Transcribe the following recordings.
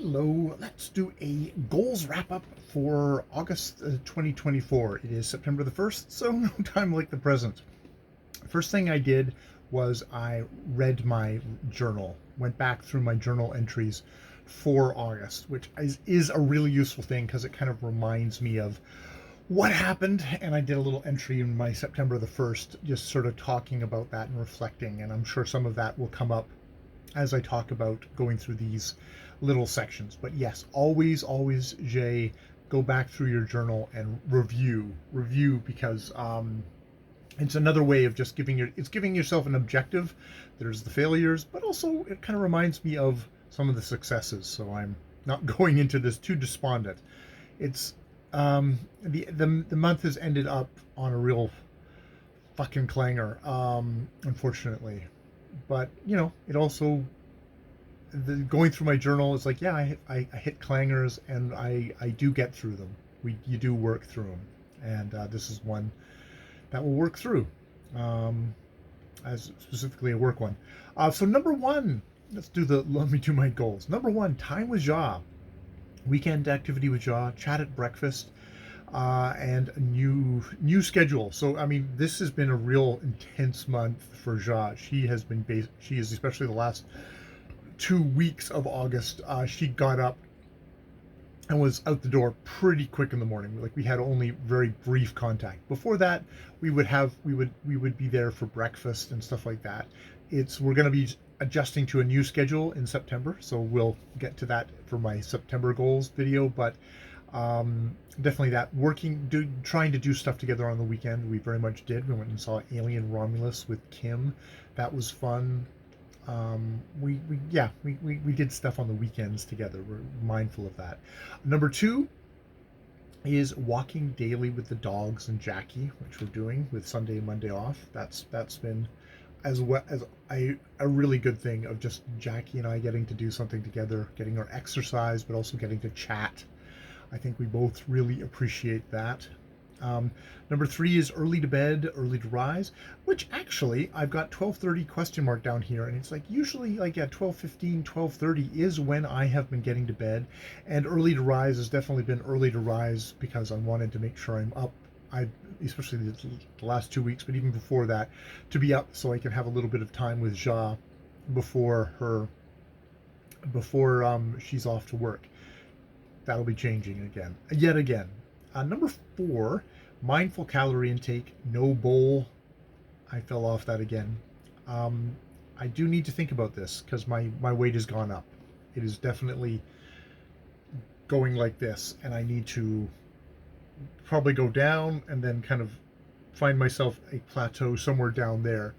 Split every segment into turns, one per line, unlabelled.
Hello, let's do a goals wrap up for August 2024. It is September the 1st, so no time like the present. First thing I did was I read my journal, went back through my journal entries for August, which is a really useful thing because it kind of reminds me of what happened. And I did a little entry in my September the 1st, just sort of talking about that and reflecting. And I'm sure some of that will come up as I talk about going through these little sections. But yes, always, Jay, go back through your journal and review because it's another way of just giving yourself an objective. There's the failures, but also it kind of reminds me of some of the successes. So I'm not going into this too despondent. It's the month has ended up on a real fucking clanger, unfortunately. But it also going through my journal is like, yeah, I hit clangers and I do get through them. You do work through them, and this is one that will work through, as specifically a work one. So number one, let me do my goals. Number one, time with Ja, weekend activity with Ja, chat at breakfast. And a new schedule. So I mean, this has been a real intense month for Ja. She is especially the last 2 weeks of August. She got up and was out the door pretty quick in the morning. Like, we had only very brief contact. Before that, we would be there for breakfast and stuff like that. We're going to be adjusting to a new schedule in September, so we'll get to that for my September goals video. But definitely that trying to do stuff together on the weekend. We very much did. We went and saw Alien Romulus with Kim. That was fun. We did stuff on the weekends together. We're mindful of that. Number two is walking daily with the dogs and Jackie, which we're doing with Sunday and Monday off. That's been as well as a really good thing of just Jackie and I getting to do something together, getting our exercise, but also getting to chat. I think we both really appreciate that. Number three is early to bed, early to rise, which actually I've got 12:30 question mark down here, and it's like usually like at 12:15, 12:30 is when I have been getting to bed, and early to rise has definitely been early to rise because I wanted to make sure I'm up. Especially the last 2 weeks, but even before that, to be up so I can have a little bit of time with Ja before she's off to work. That'll be changing yet again. Number four, mindful calorie intake, no bowl. I fell off that again. I do need to think about this because my weight has gone up. It is definitely going like this, and I need to probably go down and then kind of find myself a plateau somewhere down there,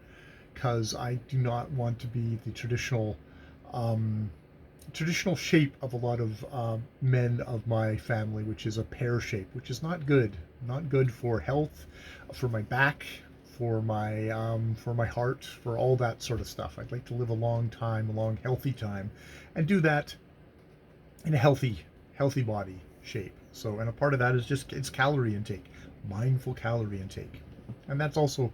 because I do not want to be the traditional shape of a lot of men of my family, which is a pear shape, which is not good for health, for my back, for my heart, for all that sort of stuff. I'd like to live a long healthy time, and do that in a healthy body shape. So, and a part of that is it's calorie intake, mindful calorie intake, and that's also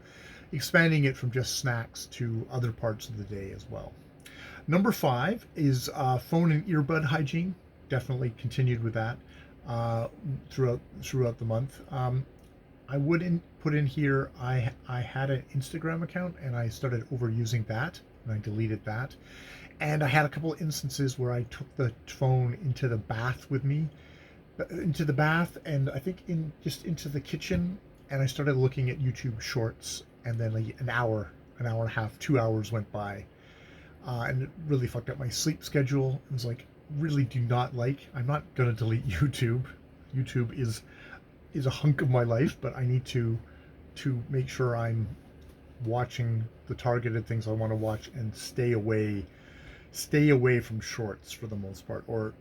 expanding it from just snacks to other parts of the day as well. Number five is phone and earbud hygiene. Definitely continued with that throughout the month. I would put in here, I had an Instagram account and I started overusing that, and I deleted that. And I had a couple of instances where I took the phone into the bath with me, and I think into the kitchen, and I started looking at YouTube shorts, and then like an hour and a half, 2 hours went by. And it really fucked up my sleep schedule. It was like, really do not like. I'm not gonna delete YouTube. YouTube is a hunk of my life, but I need to make sure I'm watching the targeted things I want to watch and stay away from shorts for the most part, or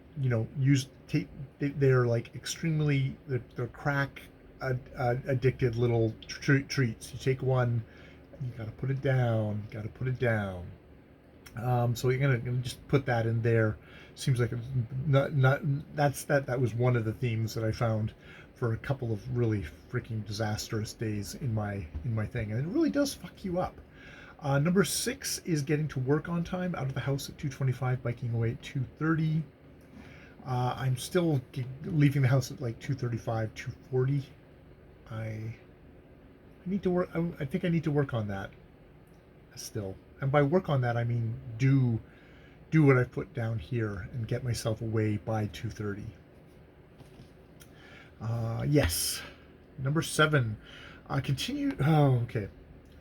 they're like extremely, they're crack addicted little treats. You take one, you gotta put it down. So you're gonna just put that in there. Seems like that was one of the themes that I found for a couple of really freaking disastrous days in my thing, and it really does fuck you up. Number 6 is getting to work on time, out of the house at 2:25, biking away at 2:30. I'm still leaving the house at like 2:35, 2:40. I need to work. I think I need to work on that still. And by work on that, I mean do what I put down here and get myself away by 2:30. Yes. Number 7. Continue. Oh, okay.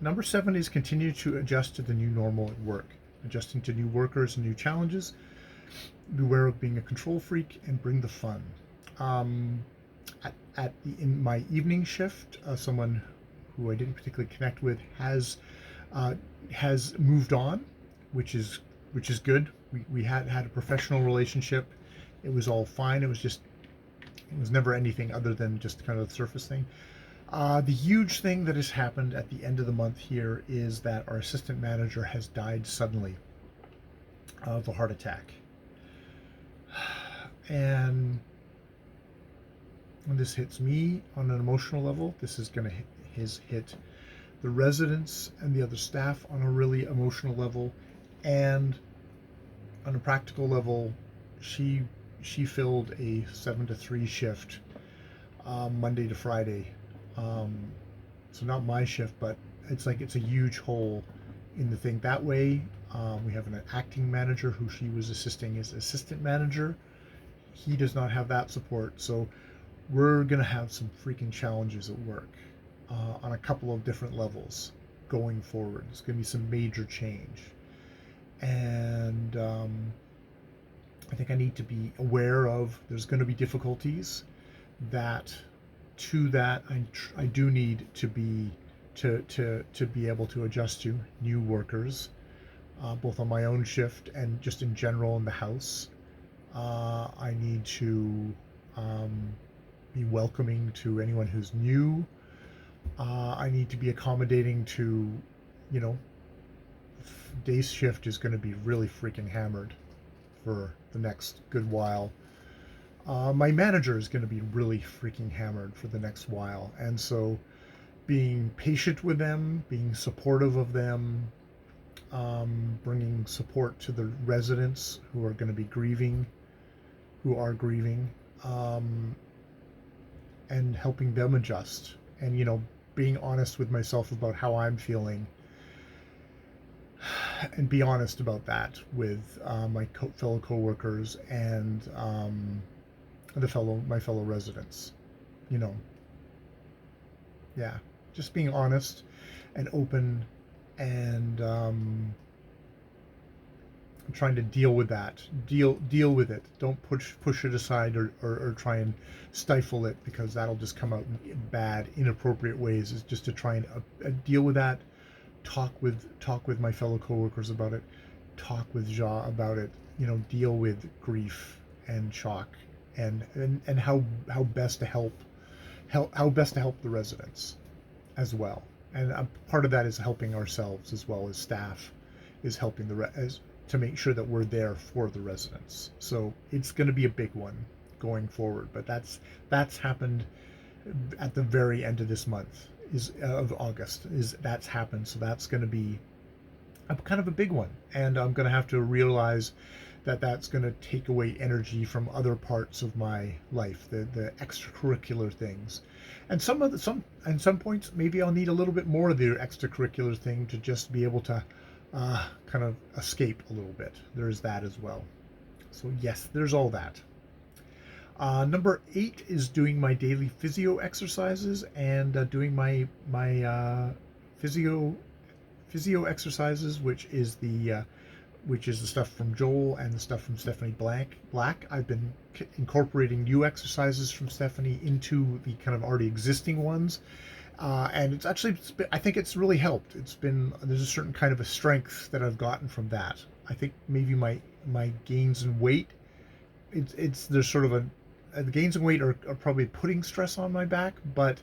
Number 7 is continue to adjust to the new normal at work, adjusting to new workers and new challenges. Beware of being a control freak and bring the fun. Um, in my evening shift, someone who I didn't particularly connect with uh, has moved on, which is good. We had a professional relationship. It was all fine. It was never anything other than just kind of the surface thing. The huge thing that has happened at the end of the month here is that our assistant manager has died suddenly of a heart attack. And when this hits me on an emotional level, this is going to hit the residents and the other staff on a really emotional level, and on a practical level, she filled a 7 to 3 shift, Monday to Friday. So not my shift, but it's a huge hole in the thing. That way, we have an acting manager who she was assisting as assistant manager. He does not have that support, so we're gonna have some freaking challenges at work, on a couple of different levels going forward. It's gonna be some major change, and I think I need to be aware of there's going to be difficulties. That I do need to be to be able to adjust to new workers, both on my own shift and just in general in the house. I need to be welcoming to anyone who's new. I need to be accommodating to, you know, day's shift is going to be really freaking hammered for the next good while. My manager is going to be really freaking hammered for the next while, and so being patient with them, being supportive of them, bringing support to the residents who are going to be grieving, who are grieving, and helping them adjust, and being honest with myself about how I'm feeling, and be honest about that with my fellow coworkers and my fellow residents. You know, yeah, just being honest and open, and trying to deal with that. Deal with it. Don't push it aside, or try and stifle it, because that'll just come out in bad, inappropriate ways. Is just to try and deal with that. Talk with my fellow coworkers about it. Talk with Ja about it. Deal with grief and shock, and how best to help the residents as well. And part of that is helping ourselves as well as staff, is helping to make sure that we're there for the residents. So it's going to be a big one going forward. But that's happened at the very end of this month, of August. That's happened. So that's going to be kind of a big one, and I'm going to have to realize that that's going to take away energy from other parts of my life, the extracurricular things, and some points maybe I'll need a little bit more of the extracurricular thing to just be able to kind of escape a little bit. There's that as well. So yes, there's all that. Number 8 is doing my daily physio exercises, and doing my physio exercises, which is the stuff from Joel and the stuff from Stephanie Black. I've been incorporating new exercises from Stephanie into the kind of already existing ones, and it's actually, I think it's really helped. There's a certain kind of a strength that I've gotten from that. I think maybe my gains in weight, there's sort of the gains in weight are probably putting stress on my back, but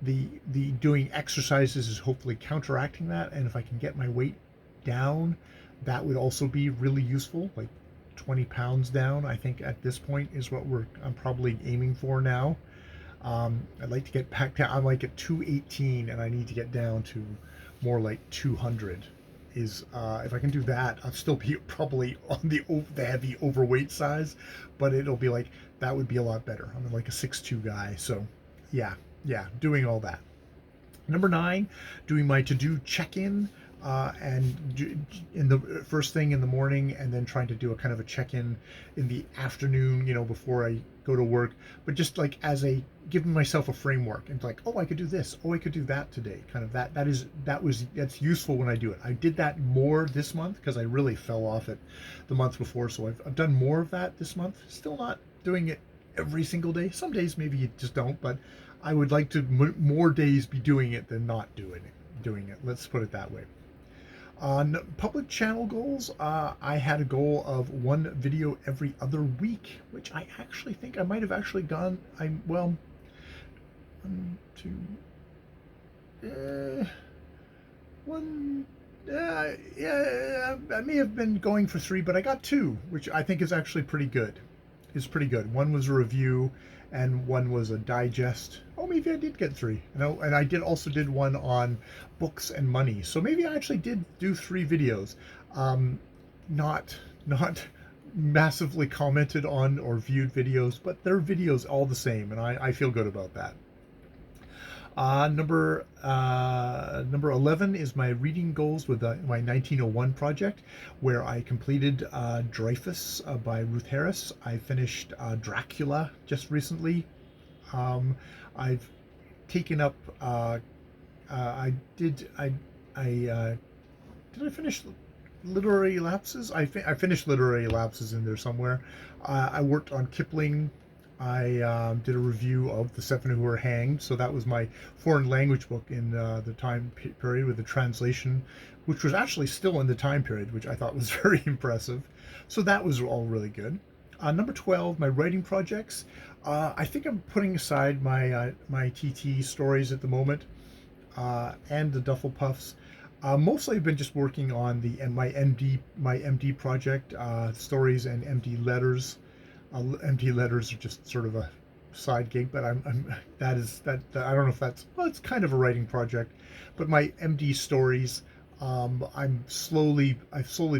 the doing exercises is hopefully counteracting that. And if I can get my weight down, that would also be really useful. Like 20 pounds down, I think at this point is what I'm probably aiming for now. I'd like to get back down. I'm like at 218, and I need to get down to more like 200. is if I can do that, I'll still be probably on the heavy overweight size, but it'll be like that would be a lot better. I'm like a 6'2" guy, so yeah, yeah, doing all that. Number 9, doing my to-do check-in, in the first thing in the morning, and then trying to do a kind of a check-in in the afternoon, before I go to work. But just like as a giving myself a framework and like, oh, I could do this, oh, I could do that today. Kind of that's useful when I do it. I did that more this month because I really fell off it the month before, so I've done more of that this month. Still not doing it every single day. Some days maybe you just don't, but I would like to more days be doing it than not doing it. Let's put it that way. On public channel goals, I had a goal of 1 video every other week, which I actually think I might have actually gone. Well, 1, 2, 1. Yeah, I may have been going for 3, but I got 2, which I think is actually pretty good. Is pretty good. 1 was a review, and 1 was a digest. Oh, maybe I did get 3. And I also did 1 on books and money. So maybe I actually did do 3 videos. Not massively commented on or viewed videos, but they're videos all the same, and I feel good about that. Number 11 is my reading goals with my 1901 project, where I completed Dreyfus by Ruth Harris. I finished Dracula just recently. I've taken up. Did I finish Literary Lapses? I finished Literary Lapses in there somewhere. I worked on Kipling. I did a review of The Seven Who Were Hanged, so that was my foreign language book in the time period with the translation, which was actually still in the time period, which I thought was very impressive. So that was all really good. Number 12, my writing projects. I think I'm putting aside my TT stories at the moment, and the Duffel Puffs. Mostly I've been just working on my MD project, stories and MD letters. MD letters are just sort of a side gig, but I don't know if it's kind of a writing project, but my MD stories, I've slowly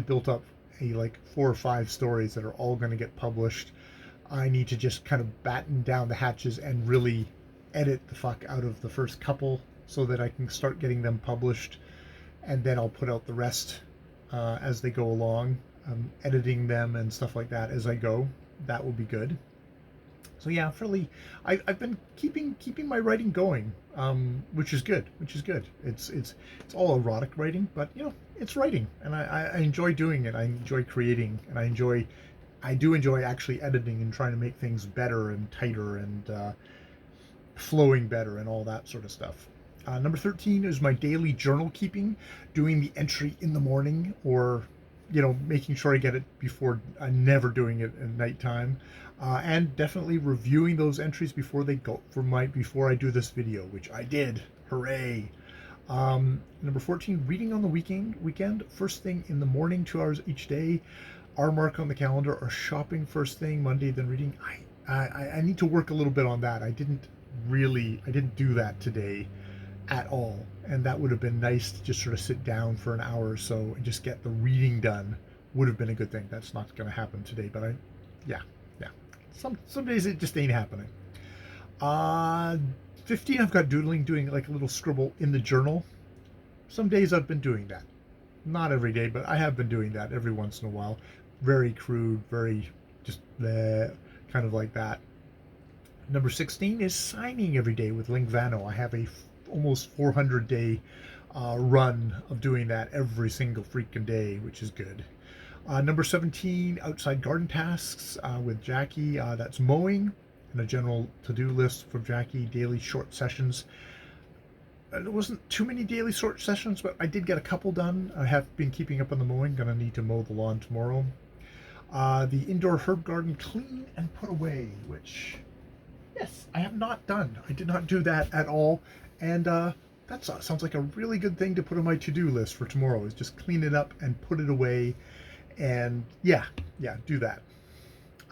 built up like 4 or 5 stories that are all going to get published. I need to just kind of batten down the hatches and really edit the fuck out of the first couple so that I can start getting them published, and then I'll put out the rest as they go along, editing them and stuff like that as I go. That will be good. So yeah, really, I've been keeping my writing going, which is good. It's all erotic writing, but it's writing, and I enjoy doing it. I enjoy creating, and I do enjoy actually editing and trying to make things better and tighter and flowing better and all that sort of stuff. Number 13 is my daily journal keeping, doing the entry in the morning, or making sure I get it before. I'm never doing it at nighttime, and definitely reviewing those entries before they go before I do this video, which I did. Hooray! Number 14, reading on the weekend, first thing in the morning, 2 hours each day. Our mark on the calendar, or shopping first thing Monday, then reading. I need to work a little bit on that. I didn't do that today at all, and that would have been nice to just sort of sit down for an hour or so and just get the reading done. Would have been a good thing. That's not going to happen today, but yeah. Some days it just ain't happening. 15, I've got doodling, doing like a little scribble in the journal. Some days I've been doing that. Not every day, but I have been doing that every once in a while. Very crude, very just kind of like that. Number 16 is signing every day with Lingvano. I have a almost 400-day run of doing that every single freaking day, which is good. Number 17, outside garden tasks with Jackie. That's mowing, and a general to-do list for Jackie, daily short sessions. There wasn't too many daily short sessions, but I did get a couple done. I have been keeping up on the mowing. Gonna need to mow the lawn tomorrow. The indoor herb garden, clean and put away, which, yes, I have not done. I did not do that at all. And that sounds like a really good thing to put on my to-do list for tomorrow, is just clean it up and put it away. And yeah, do that.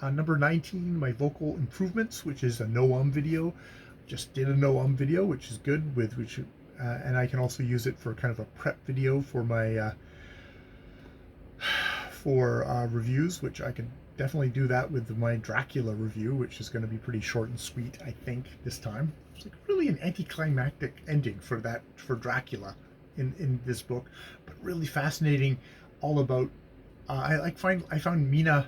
Number 19, my vocal improvements, which is a no video. Just did a no video, which is good, and I can also use it for kind of a prep video for my for reviews, which I could definitely do that with my Dracula review, which is going to be pretty short and sweet, I think, this time. It's like really an anticlimactic ending for Dracula in this book, but really fascinating, all about. I found Mina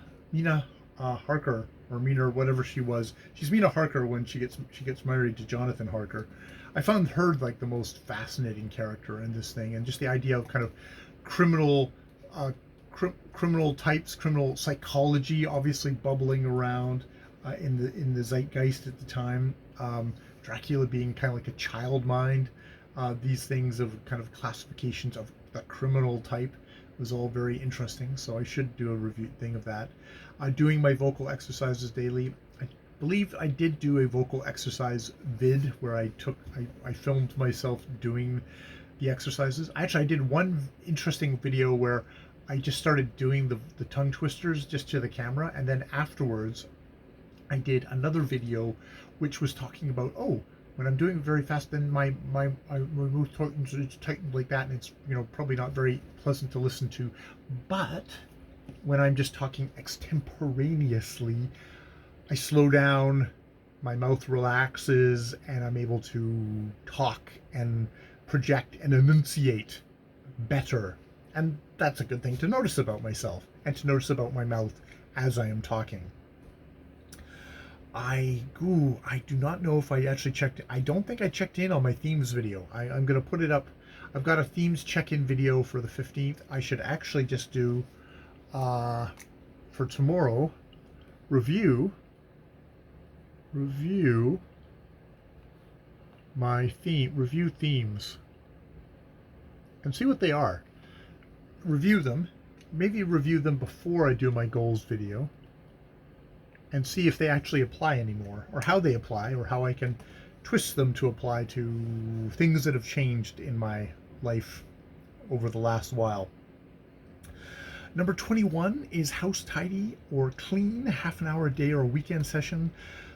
Harker, or Mina, whatever she was. She's Mina Harker when she gets married to Jonathan Harker. I found her like the most fascinating character in this thing, and just the idea of kind of criminal criminal types, criminal psychology, obviously bubbling around in the zeitgeist at the time. Dracula being kind of like a child mind. These things of kind of classifications of the criminal type was all very interesting. So I should do a review thing of that. Doing my vocal exercises daily. I believe I did do a vocal exercise vid where I filmed myself doing the exercises. Actually, I did one interesting video where I just started doing the tongue twisters just to the camera, and then afterwards I did another video which was talking about, oh, when I'm doing it very fast, then my mouth is tightened like that, and it's, you know, probably not very pleasant to listen to. But when I'm just talking extemporaneously, I slow down, my mouth relaxes, and I'm able to talk and project and enunciate better. And that's a good thing to notice about myself, and to notice about my mouth as I am talking. I do not know if I actually checked. I don't think I checked in on my themes video. I'm going to put it up. I've got a themes check-in video for the 15th. I should actually just do, for tomorrow, review my review themes and see what they are. Review them, maybe review them before I do my goals video, and see if they actually apply anymore, or how they apply, or how I can twist them to apply to things that have changed in my life over the last while. Number 21 is house tidy or clean, half an hour a day or a weekend session.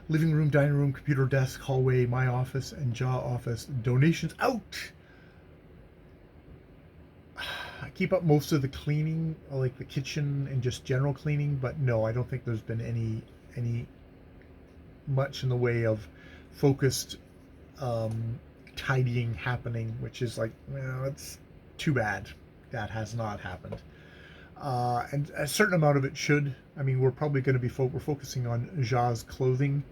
Living room, dining room, computer desk, hallway, my office, and jaw office. Donations out. I keep up most of the cleaning, like the kitchen and just general cleaning, but no, I don't think there's been any much in the way of focused tidying happening, which is like, well, it's too bad that has not happened. And a certain amount of it should. I mean, we're probably going to be we're focusing on Ja's clothing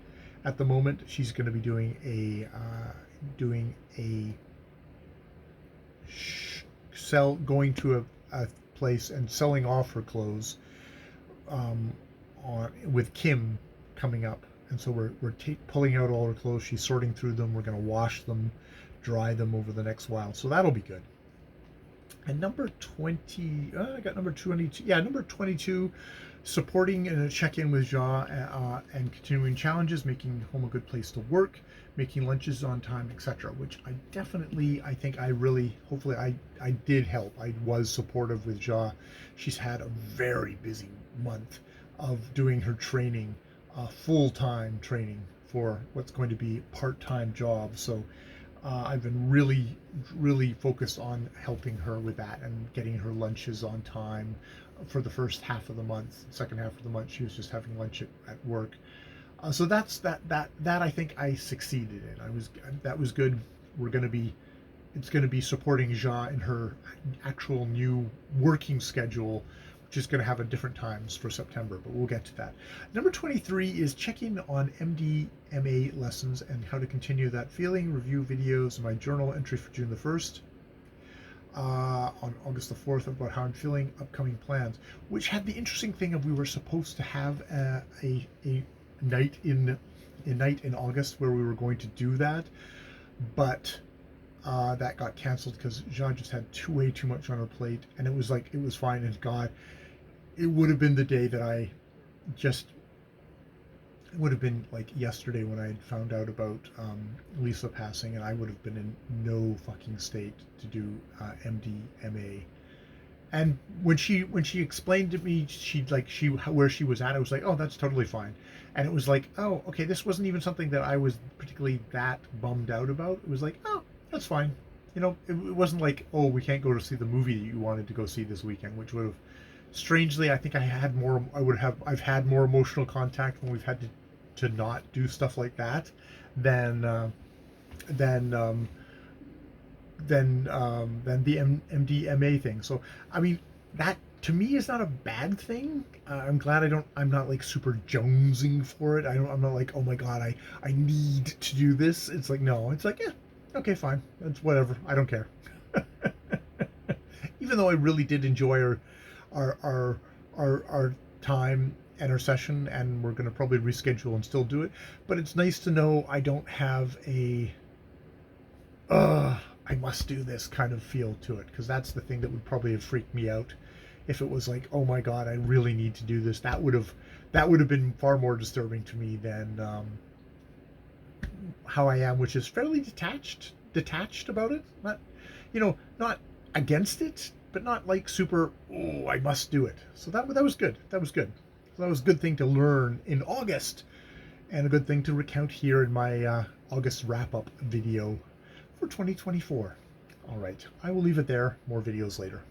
at the moment. She's going to be doing going to a place and selling off her clothes with Kim coming up. And so we're pulling out all her clothes. She's sorting through them. We're going to wash them, dry them over the next while. So that'll be good. And number 20, I got number 22. Yeah, number 22, supporting and a check-in with Ja and continuing challenges, making home a good place to work, making lunches on time, etc. Which I think I really, hopefully I did help. I was supportive with Ja. She's had a very busy month of doing her training, full-time training for what's going to be a part-time job. So I've been really focused on helping her with that and getting her lunches on time for the first half of the month. Second half of the month, she was just having lunch at work. So that's that I think I succeeded in. That was good. It's going to be supporting Ja in her actual new working schedule, which is going to have a different times for September, but we'll get to that. Number 23 is checking on MDMA lessons and how to continue that feeling. Review videos, my journal entry for June the 1st, on August the 4th, about how I'm feeling, upcoming plans, which had the interesting thing of we were supposed to have a night in August where we were going to do that, but that got canceled because Jean just had way too much on her plate, and it was fine. And God, it would have been the day that it would have been like yesterday when I had found out about Lisa passing, and I would have been in no fucking state to do MDMA. And when she explained to me where she was at, I was like, oh, that's totally fine. And it was like, oh, okay, this wasn't even something that I was particularly that bummed out about. It was like, oh, that's fine. You know, it wasn't like, oh, we can't go to see the movie that you wanted to go see this weekend, which would have strangely, I think I've had more emotional contact when we've had to not do stuff like that than than um, than the MDMA thing. So I mean, that to me is not a bad thing. I'm glad I'm not like super jonesing for it. I'm not like, oh my god, I need to do this. It's like, no, it's like, yeah, okay, fine, it's whatever. I don't care. Even though I really did enjoy our our our time and our session, and we're going to probably reschedule and still do it. But it's nice to know I don't have a I must do this kind of feel to it, because that's the thing that would probably have freaked me out if it was like, oh my god, I really need to do this. That would have been far more disturbing to me than how I am, which is fairly detached about it. Not, not against it, but not like super. Oh, I must do it. So that was good. That was good. So that was a good thing to learn in August, and a good thing to recount here in my August wrap-up video for 2024. All right, I will leave it there. More videos later.